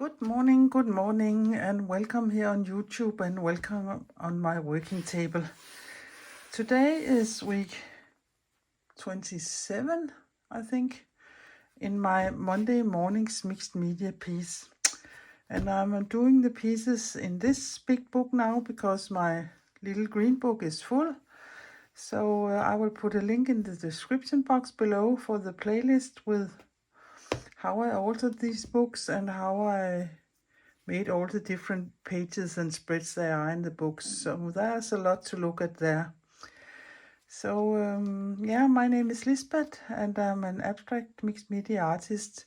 good morning, and welcome here on YouTube and welcome on my working table. Today is week 27, I think, in my Monday morning's mixed media piece. And I'm doing the pieces in this big book now because my little green book is full. So I will put a link in the description box below for the playlist with how I altered these books and how I made all the different pages and spreads there are in the books. So there's a lot to look at there. So yeah, my name is Lisbeth and I'm an abstract mixed media artist,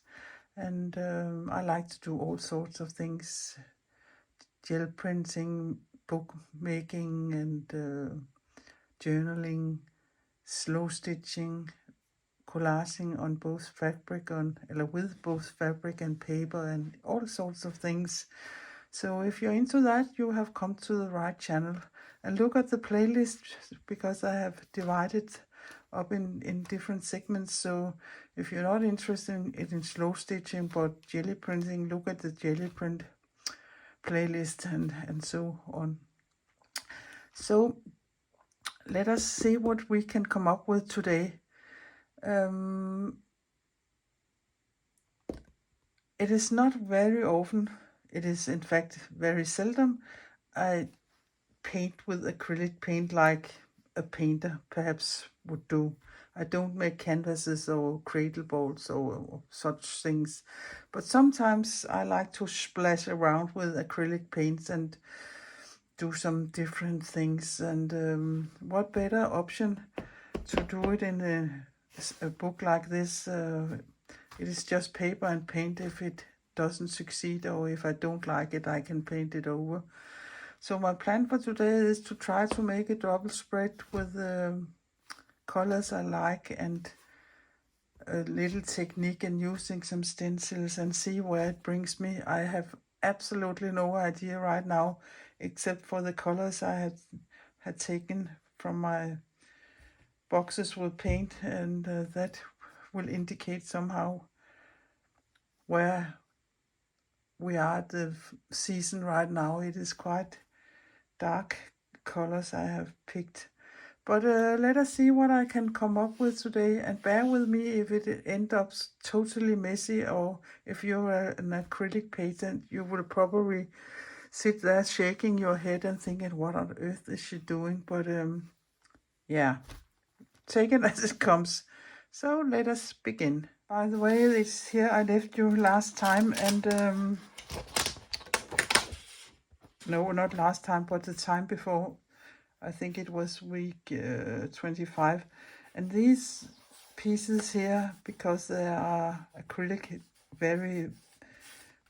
and I like to do all sorts of things: gel printing, book making, and journaling, slow stitching, collaging on both fabric with both fabric and paper, and all sorts of things. So if you're into that, you have come to the right channel. And look at the playlist, because I have divided up in different segments. So if you're not interested in slow stitching but jelly printing, look at the jelly print playlist and so on. So let us see what we can come up with today. It is not very often, it is in fact very seldom, I paint with acrylic paint like a painter perhaps would do. I don't make canvases or cradle balls or such things, but sometimes I like to splash around with acrylic paints and do some different things. And what better option to do it in a book like this? It is just paper and paint. If it doesn't succeed or if I don't like it, I can paint it over. So my plan for today is to try to make a double spread with colors I like and a little technique and using some stencils and see where it brings me. I have absolutely no idea right now, except for the colors I had taken from my boxes with paint, and that will indicate somehow where we are at the season right now. It is quite dark colors I have picked, but let us see what I can come up with today, and bear with me if it ends up totally messy, or if you're an acrylic painter, you will probably sit there shaking your head and thinking, what on earth is she doing? But yeah, take it as it comes. So let us begin. By the way, it's here I left you last time, and no, not last time, but the time before. I think it was week 25. And these pieces here, because they are acrylic, very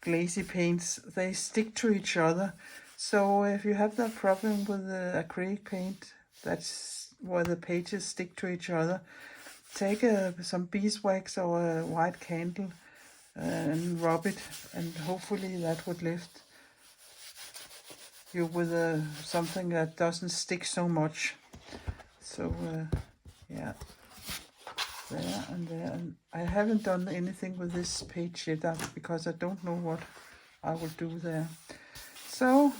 glazy paints, they stick to each other. So if you have that problem with the acrylic paint, that's where the pages stick to each other, take some beeswax or a white candle and rub it, and hopefully that would lift you with something that doesn't stick so much. So yeah, there and there. And I haven't done anything with this page yet because I don't know what I will do there. So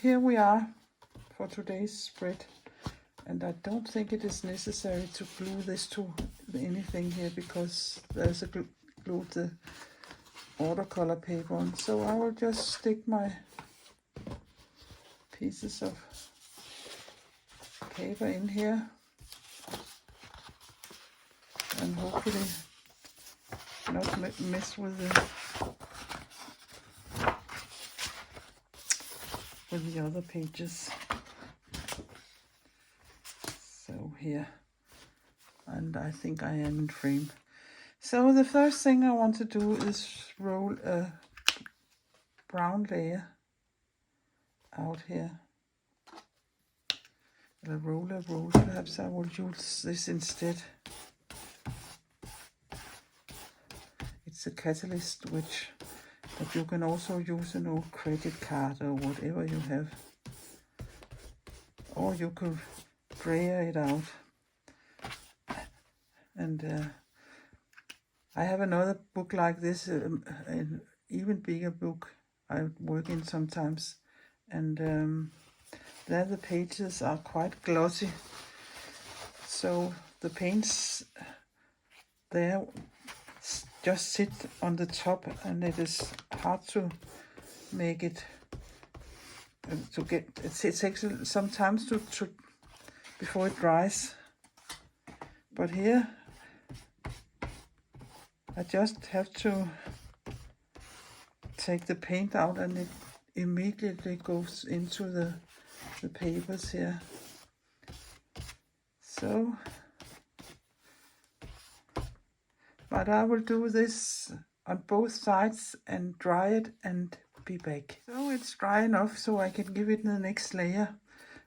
here we are for today's spread, and I don't think it is necessary to glue this to anything here because there's a glue the watercolor paper on. So I will just stick my pieces of paper in here and hopefully not mess with the other pages. So here, and I think I am in frame. So the first thing I want to do is roll a brown layer out here. A roller roll, perhaps I will use this instead. It's a catalyst, but you can also use an old credit card or whatever you have, or you could brayer it out. And I have another book like this, an even bigger book I work in sometimes, and there the pages are quite glossy, so the paints there just sit on the top, and it is hard to make it to get it takes some time to before it dries. But here I just have to take the paint out, and it immediately goes into the papers here. So, but I will do this on both sides and dry it and be back. So it's dry enough so I can give it the next layer,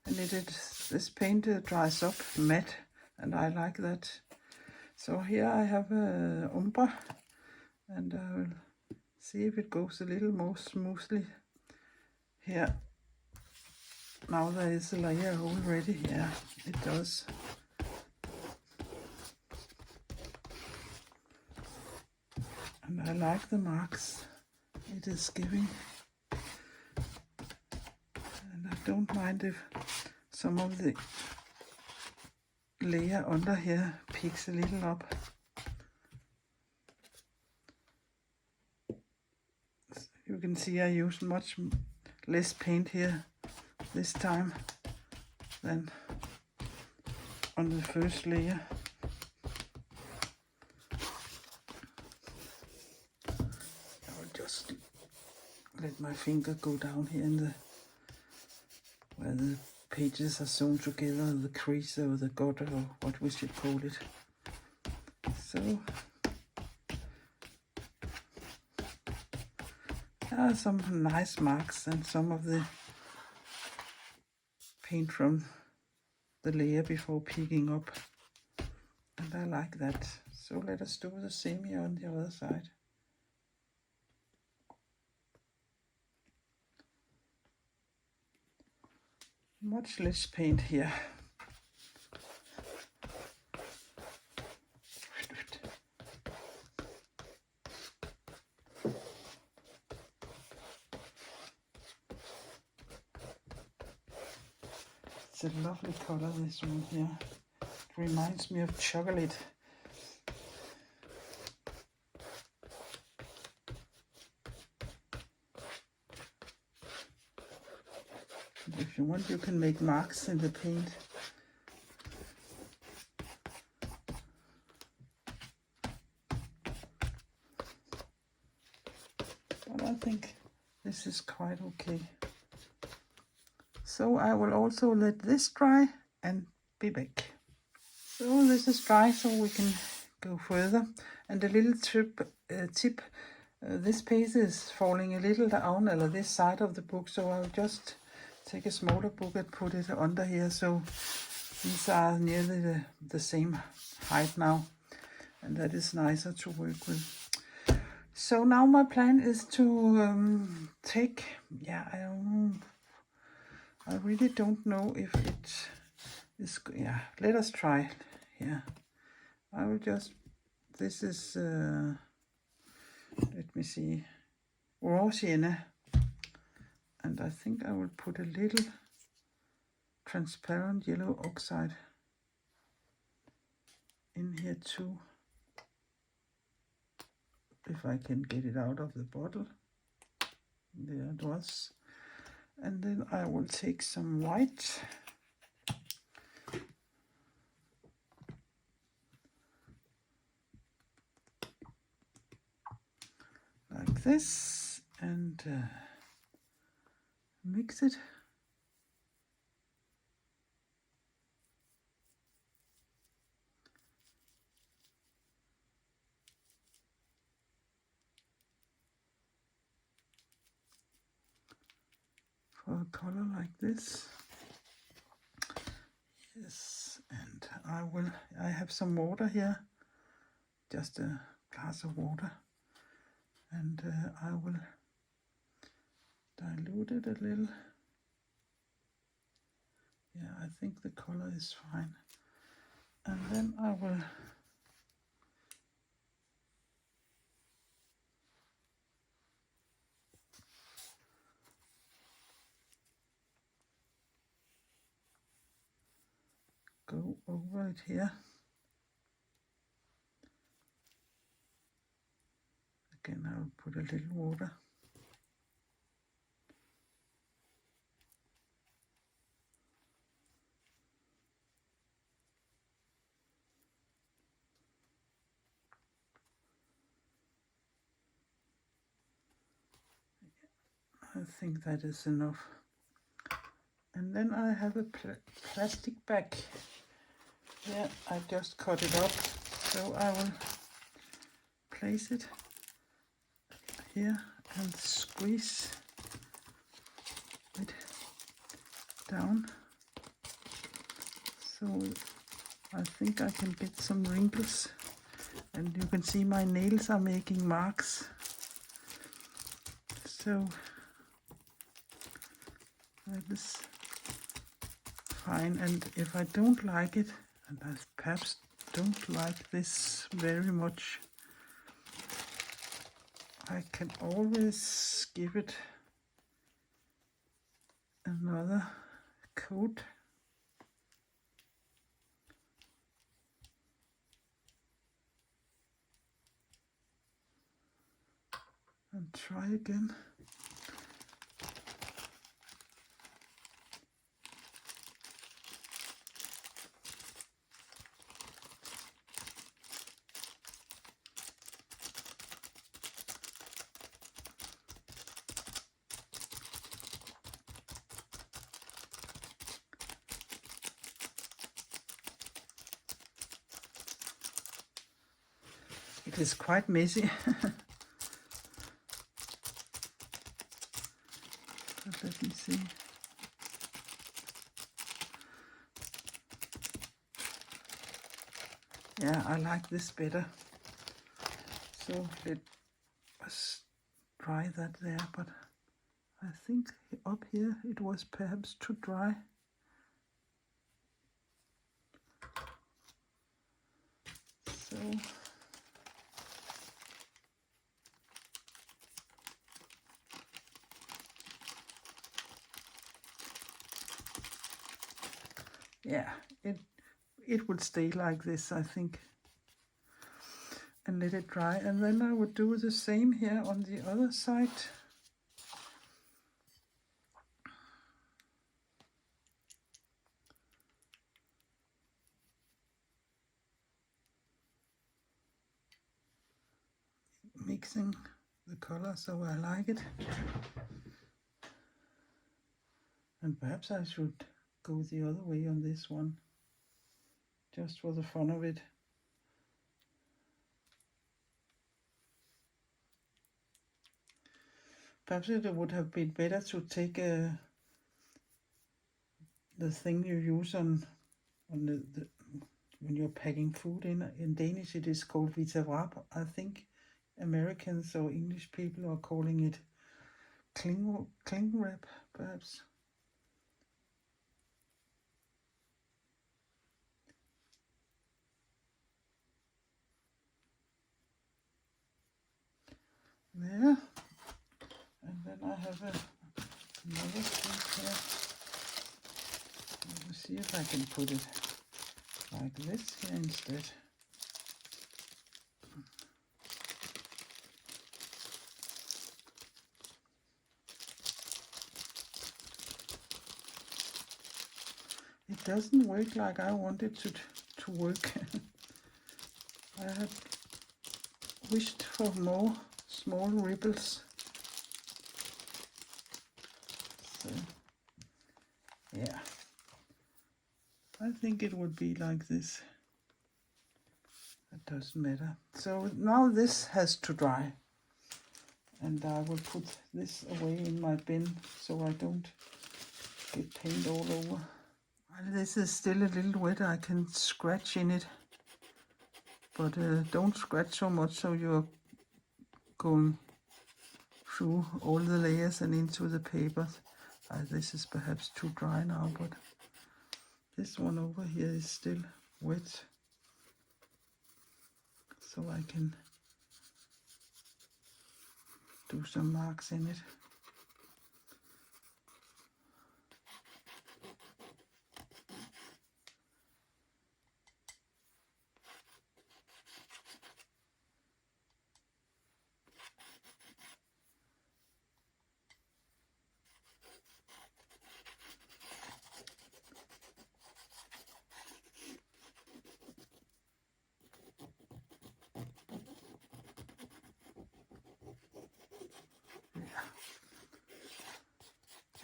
and this paint dries up matte, and I like that. So here I have a umbre, and I will see if it goes a little more smoothly here. Now there is a layer already. Yeah, it does. And I like the marks it is giving. And I don't mind if some of the layer under here peeks a little up. You can see I use much less paint here this time than on the first layer. I will just let my finger go down here in where the pages are sewn together, the crease or the gutter, or what we should call it. So there are some nice marks and some of the paint from the layer before peeking up, and I like that. So let us do the same here on the other side. Much less paint here. It's a lovely color, this one here. It reminds me of chocolate. If you want, you can make marks in the paint. But I think this is quite okay. So I will also let this dry and be back. So this is dry, so we can go further. And a little tip, this page is falling a little down, or this side of the book, so I'll just take a smaller book and put it under here, so these are nearly the same height now, and that is nicer to work with. So now my plan is to take, I really don't know if it is, let us try. Yeah, I will just, this is, let me see, raw sienna. And I think I will put a little transparent yellow oxide in here too, if I can get it out of the bottle. There it was. And then I will take some white. Like this, and mix it. For a color like this. Yes, and I have some water here, just a glass of water, and I will dilute it a little. Yeah, I think the color is fine. And then I will go over it here. Again, I'll put a little water. I think that is enough. And then I have a plastic bag. Yeah, I just cut it up, so I will place it here and squeeze it down. So I think I can get some wrinkles, and you can see my nails are making marks. So that is fine, and if I don't like it, and I perhaps don't like this very much, I can always give it another coat. And try again. It is quite messy. But let me see. Yeah, I like this better. So let us try that there, but I think up here it was perhaps too dry. So yeah, it would stay like this, I think, and let it dry. And then I would do the same here on the other side. Mixing the color so I like it. And perhaps I should go the other way on this one, just for the fun of it. Perhaps it would have been better to take the thing you use on the when you're packing food in. In Danish it is called vita wrap. I think Americans or English people are calling it cling wrap, perhaps. There. And then I have another thing here. Let me see if I can put it like this here instead. It doesn't work like I want it to work. I had wished for more small ripples. So, yeah, I think it would be like this. It doesn't matter. So now this has to dry, and I will put this away in my bin so I don't get paint all over. While this is still a little wet, I can scratch in it, but don't scratch so much so you're going through all the layers and into the paper. This is perhaps too dry now, but this one over here is still wet, so I can do some marks in it.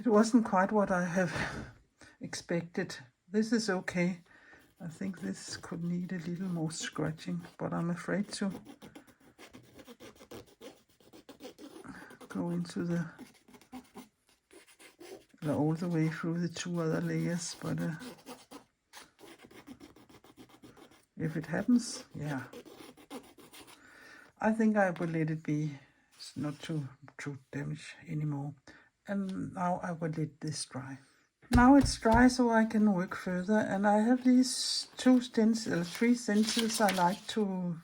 It wasn't quite what I have expected. This is okay. I think this could need a little more scratching, but I'm afraid to go into the all the way through the 2 other layers, but if it happens, yeah. I think I will let it be. It's not to damage anymore. And now I will let this dry. Now it's dry, so I can work further. And I have these 3 stencils I like to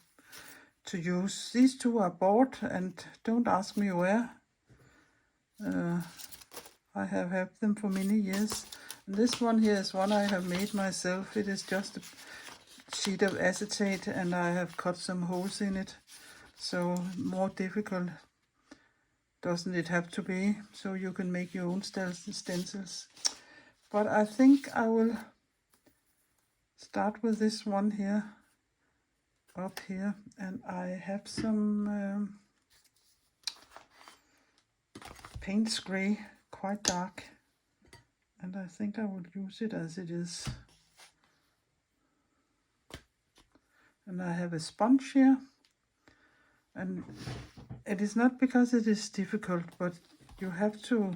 use. These 2 are bought, and don't ask me where. I have had them for many years. And this one here is one I have made myself. It is just a sheet of acetate, and I have cut some holes in it. So more difficult doesn't it have to be, so you can make your own stencils. But I think I will start with this one here, up here, and I have some paint spray, quite dark, and I think I will use it as it is. And I have a sponge here, and it is not because it is difficult, but you have to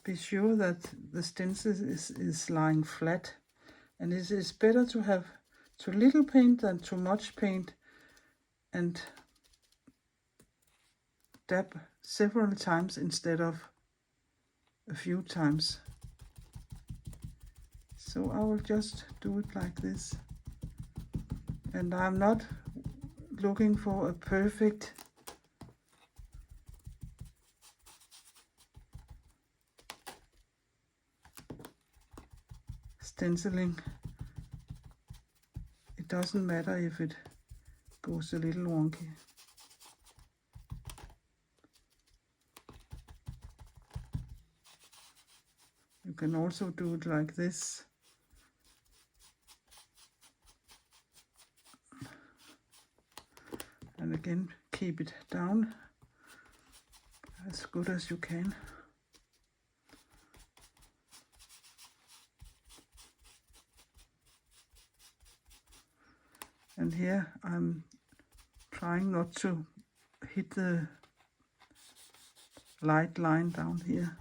be sure that the stencil is lying flat, and it is better to have too little paint than too much paint, and dab several times instead of a few times. So I will just do it like this, and I'm not looking for a perfect stenciling. It doesn't matter if it goes a little wonky. You can also do it like this. And again, keep it down as good as you can. And here I'm trying not to hit the light line down here.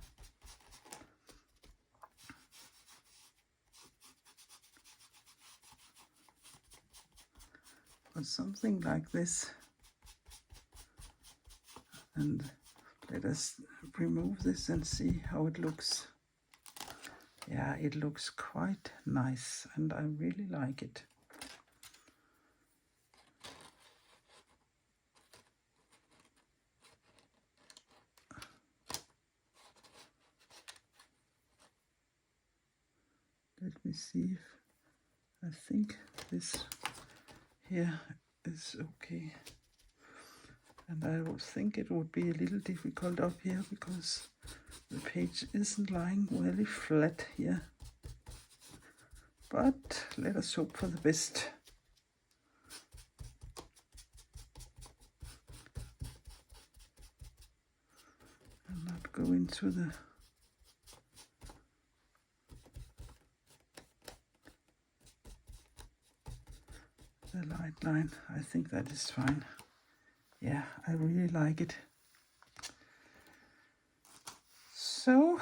But something like this. And let us remove this and see how it looks. Yeah, it looks quite nice, and I really like it. Let me see if I think this here is okay. And I would think it would be a little difficult up here because the page isn't lying very flat here. But let us hope for the best. And not go into the light line. I think that is fine. Yeah, I really like it. So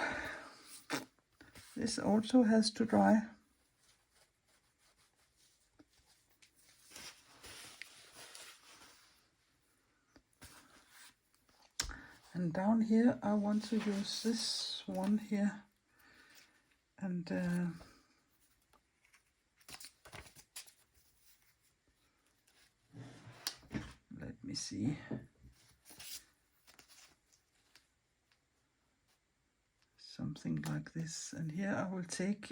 this also has to dry. And down here I want to use this one here, and let me see. Something like this. And here I will take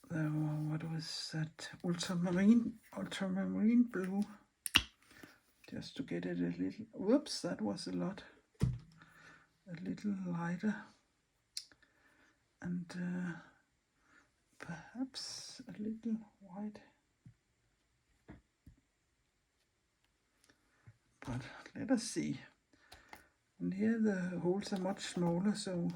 what was that? Ultramarine blue. Just to get it a little, whoops, that was a lot. A little lighter. And perhaps a little white. But let us see. And here the holes are much smaller, so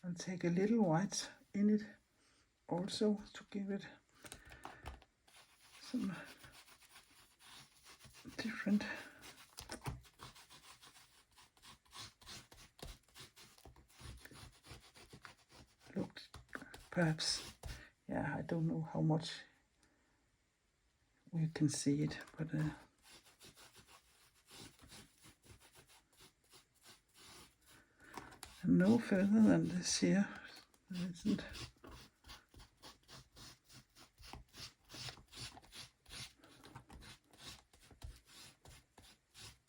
I'll take a little white in it also to give it some different look, perhaps. Yeah, I don't know how much we can see it, but no further than this here. There isn't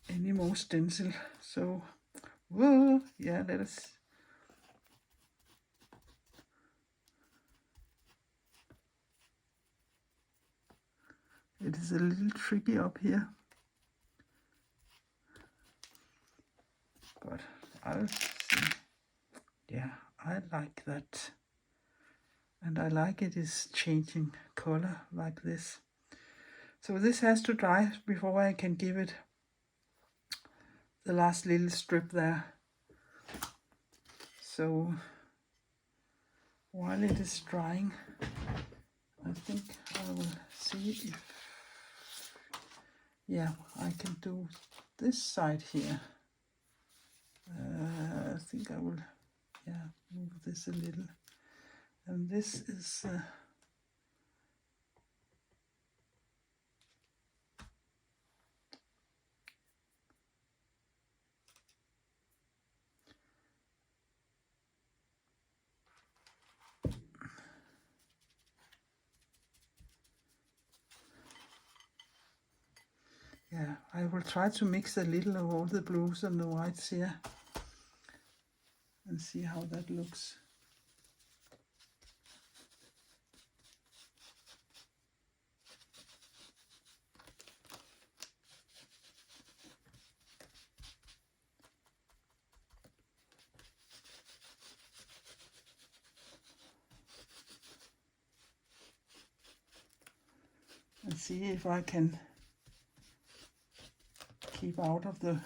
any more stencil, so whoa, yeah, let us. It is a little tricky up here, but I'll see. Yeah, I like that, and I like it is changing color like this. So this has to dry before I can give it the last little strip there. So while it is drying, I think I will see if, yeah, I can do this side here. I think I will, yeah, move this a little. And this is yeah, I will try to mix a little of all the blues and the whites here and see how that looks. And see if I can keep out of the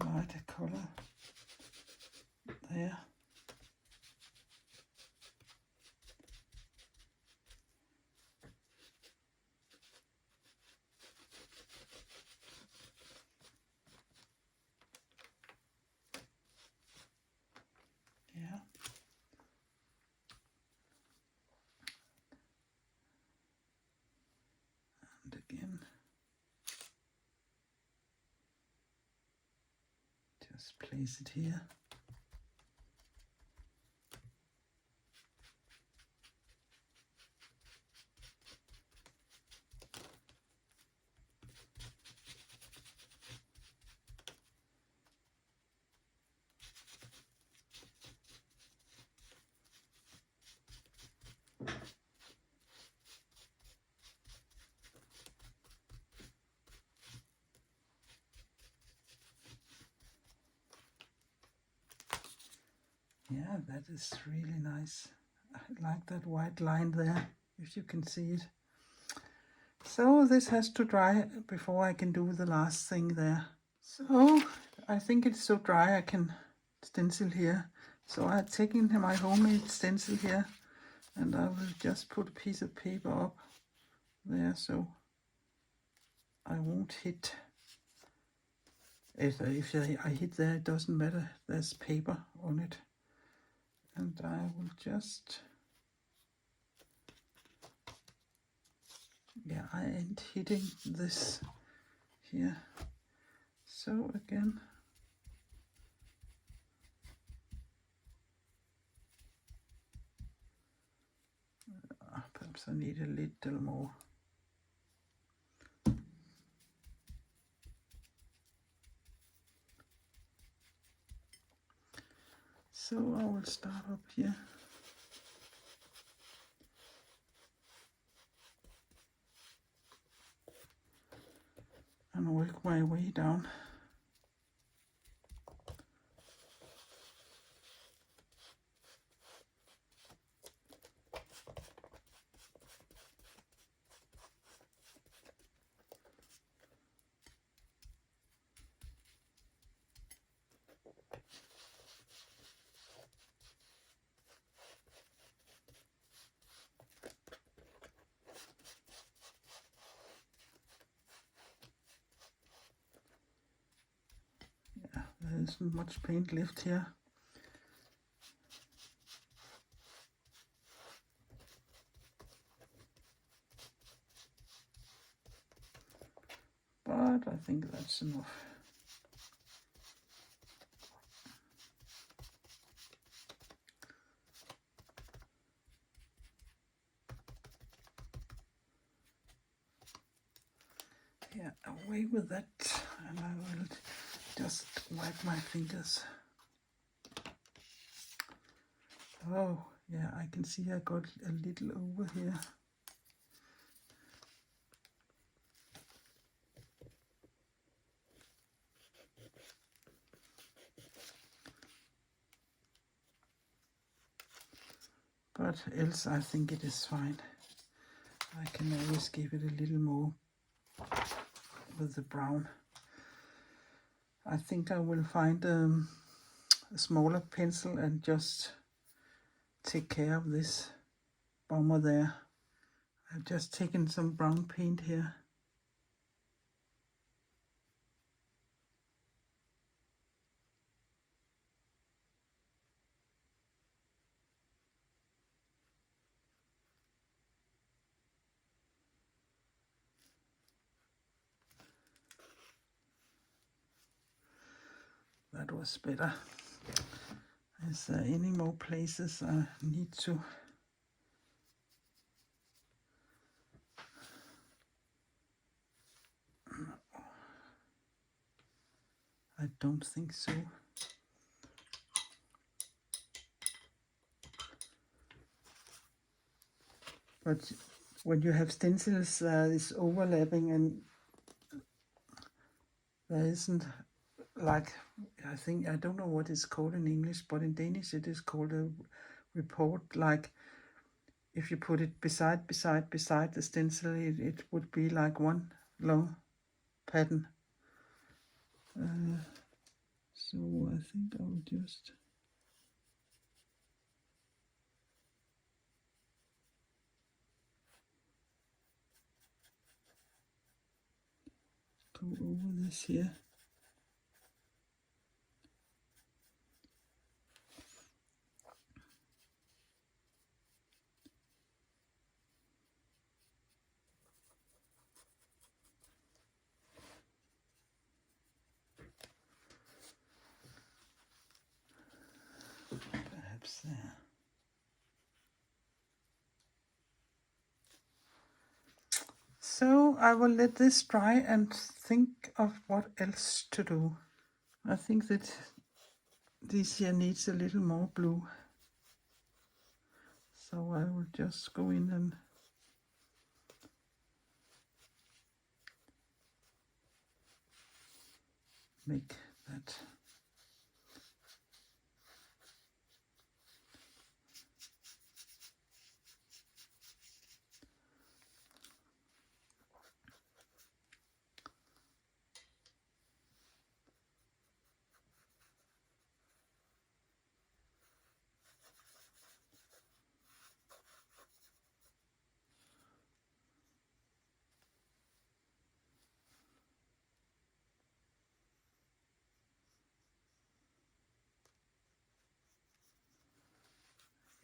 lighter color there. Yeah. And again, just place it here. Yeah, that is really nice. I like that white line there, if you can see it. So this has to dry before I can do the last thing there. So I think it's so dry I can stencil here. So I've taken my homemade stencil here, and I will just put a piece of paper up there so I won't hit. If I hit there, it doesn't matter. There's paper on it. And I will just, yeah, I ain't hitting this here. So again, perhaps I need a little more. So I will start up here and work my way down. There isn't much paint left here. But I think that's enough. Yeah, away with that, and I will just wipe my fingers. Oh, yeah, I can see I got a little over here. But else I think it is fine. I can always give it a little more with the brown. I think I will find a smaller pencil and just take care of this bomber there. I've just taken some brown paint here. That was better. Is there any more places I need to? I don't think so. But when you have stencils, it's overlapping and there isn't, like, I don't know what it's called in English, but in Danish it is called a report. Like if you put it beside the stencil, it would be like one long pattern. So I think I will just go over this here. Perhaps there. So I will let this dry and think of what else to do. I think that this here needs a little more blue. So I will just go in and make that.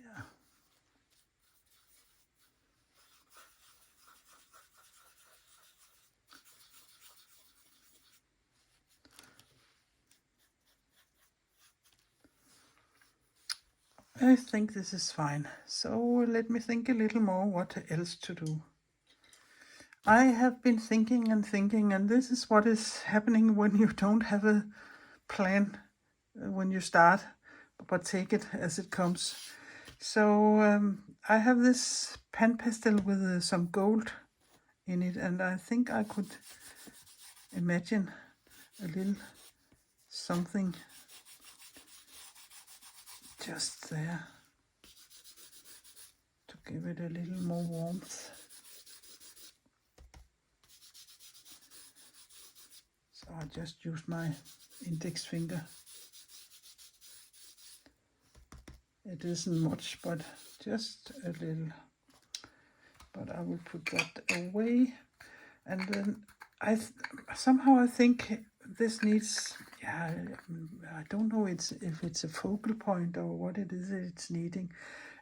Yeah. I think this is fine. So let me think a little more what else to do. I have been thinking and thinking, and this is what is happening when you don't have a plan when you start. but take it as it comes. So I have this pan pastel with some gold in it, and I think I could imagine a little something just there to give it a little more warmth. So I just use my index finger. It isn't much, but just a little. But I will put that away. And then somehow I think this needs, yeah, I don't know if it's a focal point or what it is it's needing.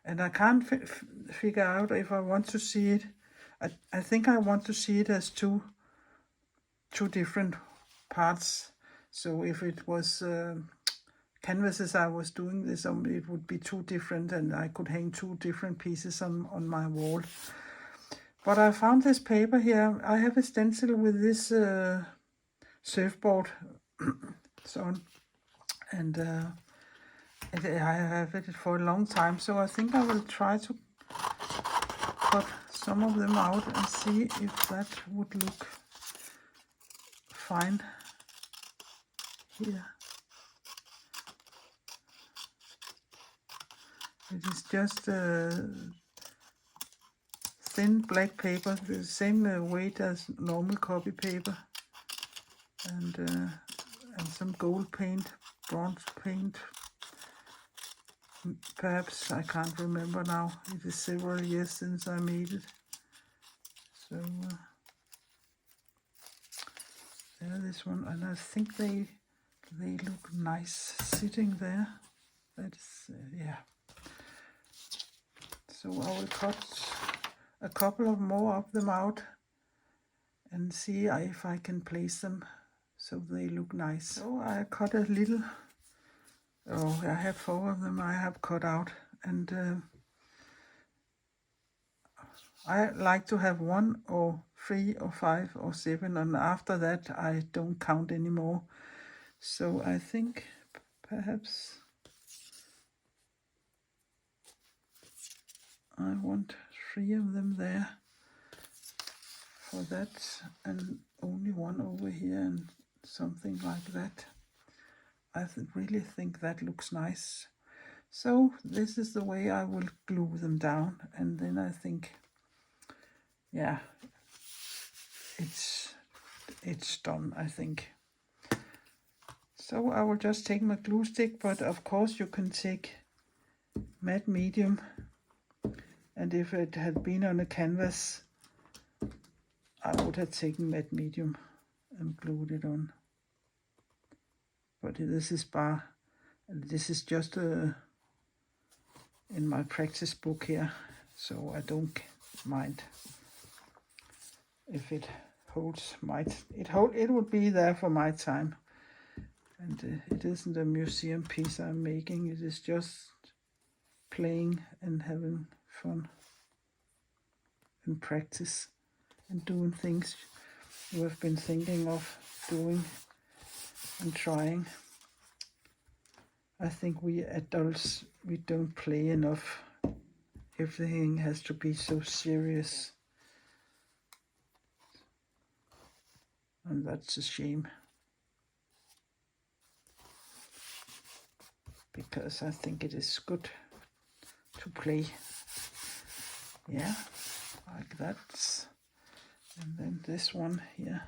And I can't figure out if I want to see it. I think I want to see it as two different parts. So if it was canvases I was doing this on, it would be two different, and I could hang two different pieces on my wall. But I found this paper here. I have a stencil with this surfboard on, and I have it for a long time. So I think I will try to cut some of them out and see if that would look fine here. It is just thin black paper, the same weight as normal copy paper, and some gold paint, bronze paint. Perhaps, I can't remember now. It is several years since I made it. So there, this one, and I think they look nice sitting there. That is yeah. So I will cut a couple of more of them out and see if I can place them so they look nice. So I cut a little. Oh, I have 4 of them I have cut out, and I like to have 1 or 3 or 5 or 7, and after that I don't count anymore. So I think perhaps I want 3 of them there for that, and only 1 over here, and something like that. I really think that looks nice. So this is the way I will glue them down, and then I think, yeah, it's done, I think. So I will just take my glue stick, but of course you can take matte medium, and if it had been on a canvas I would have taken matte medium and glued it on. But this is just in my practice book here, so I don't mind if it holds it would be there for my time. And it isn't a museum piece I'm making, it is just playing and having fun and practice and doing things you have been thinking of doing and trying. I think we adults, we don't play enough. Everything has to be so serious, and that's a shame, because I think it is good to play. Yeah, like that. And then this one here.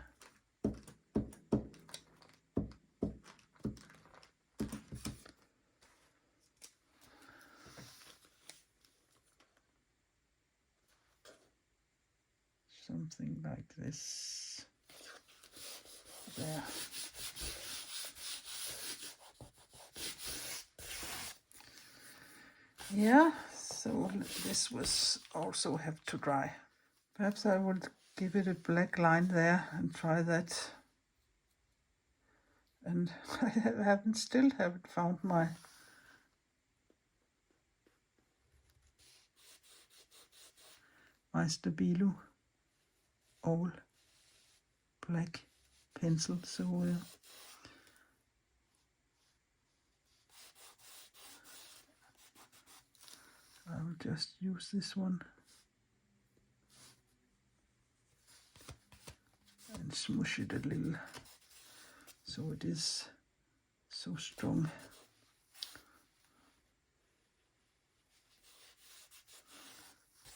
Something like this. There. Yeah, so this was also have to dry. Perhaps I would give it a black line there and try that. And I still haven't found my Stabilo all black pencil. So just use this one and smush it a little so it is so strong.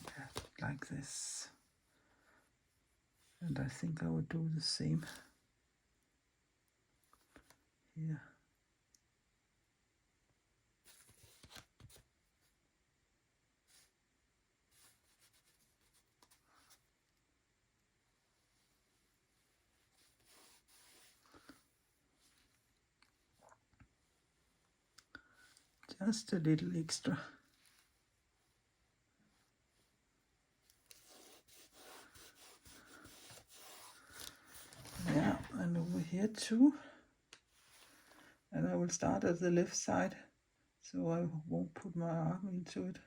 Yeah, like this. And I think I would do the same here. Just a little extra. Yeah, and over here too. And I will start at the left side, so I won't put my arm into it.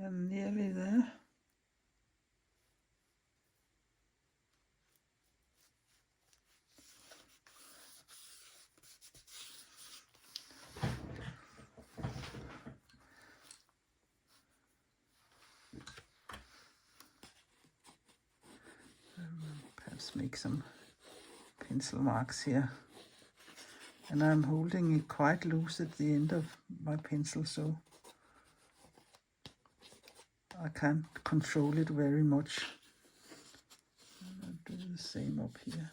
And nearly there. Perhaps make some pencil marks here. And I'm holding it quite loose at the end of my pencil, so I can't control it very much. I'll do the same up here.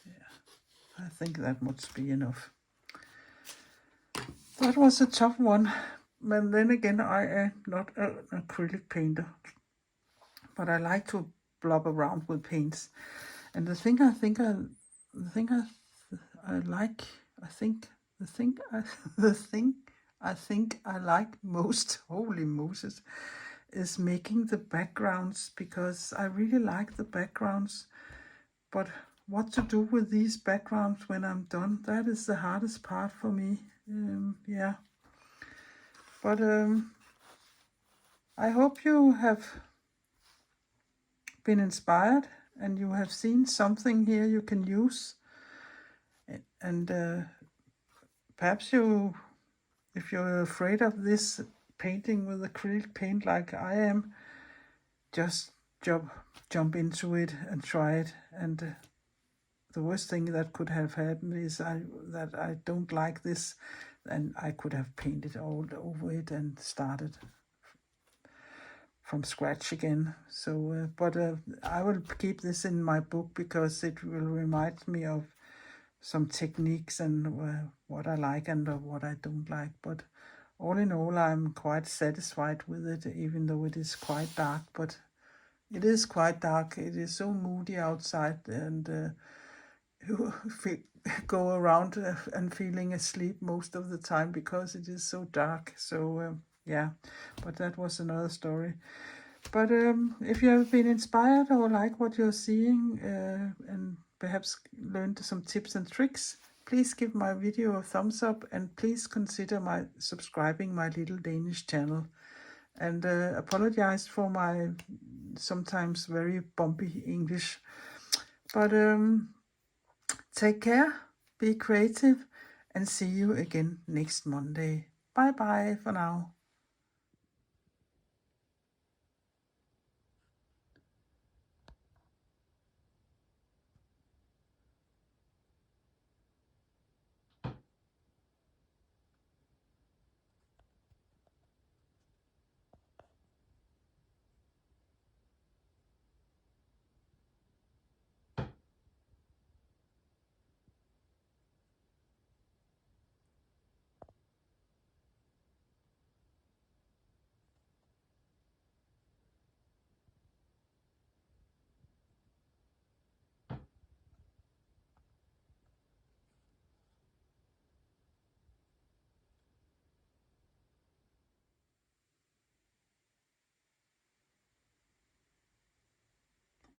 Yeah, I think that must be enough. That was a tough one. And then again, I am not an acrylic painter, but I like to blob around with paints. And the thing I think I like most, holy Moses, is making the backgrounds, because I really like the backgrounds. But what to do with these backgrounds when I'm done, that is the hardest part for me. Yeah. But I hope you have been inspired and you have seen something here you can use. And perhaps you, if you're afraid of this painting with acrylic paint like I am, just jump into it and try it. And the worst thing that could have happened is that I don't like this, and I could have painted all over it and started from scratch again. So, but I will keep this in my book because it will remind me of some techniques and what I like and what I don't like. But all in all, I'm quite satisfied with it, even though it is quite dark. But it is quite dark. It is so moody outside, and you go around and feeling asleep most of the time because it is so dark. So yeah, but that was another story. But if you have been inspired or like what you're seeing and perhaps learned some tips and tricks, please give my video a thumbs up and please consider subscribing my little Danish channel. And apologize for my sometimes very bumpy English. But take care, be creative, and see you again next Monday. Bye bye for now.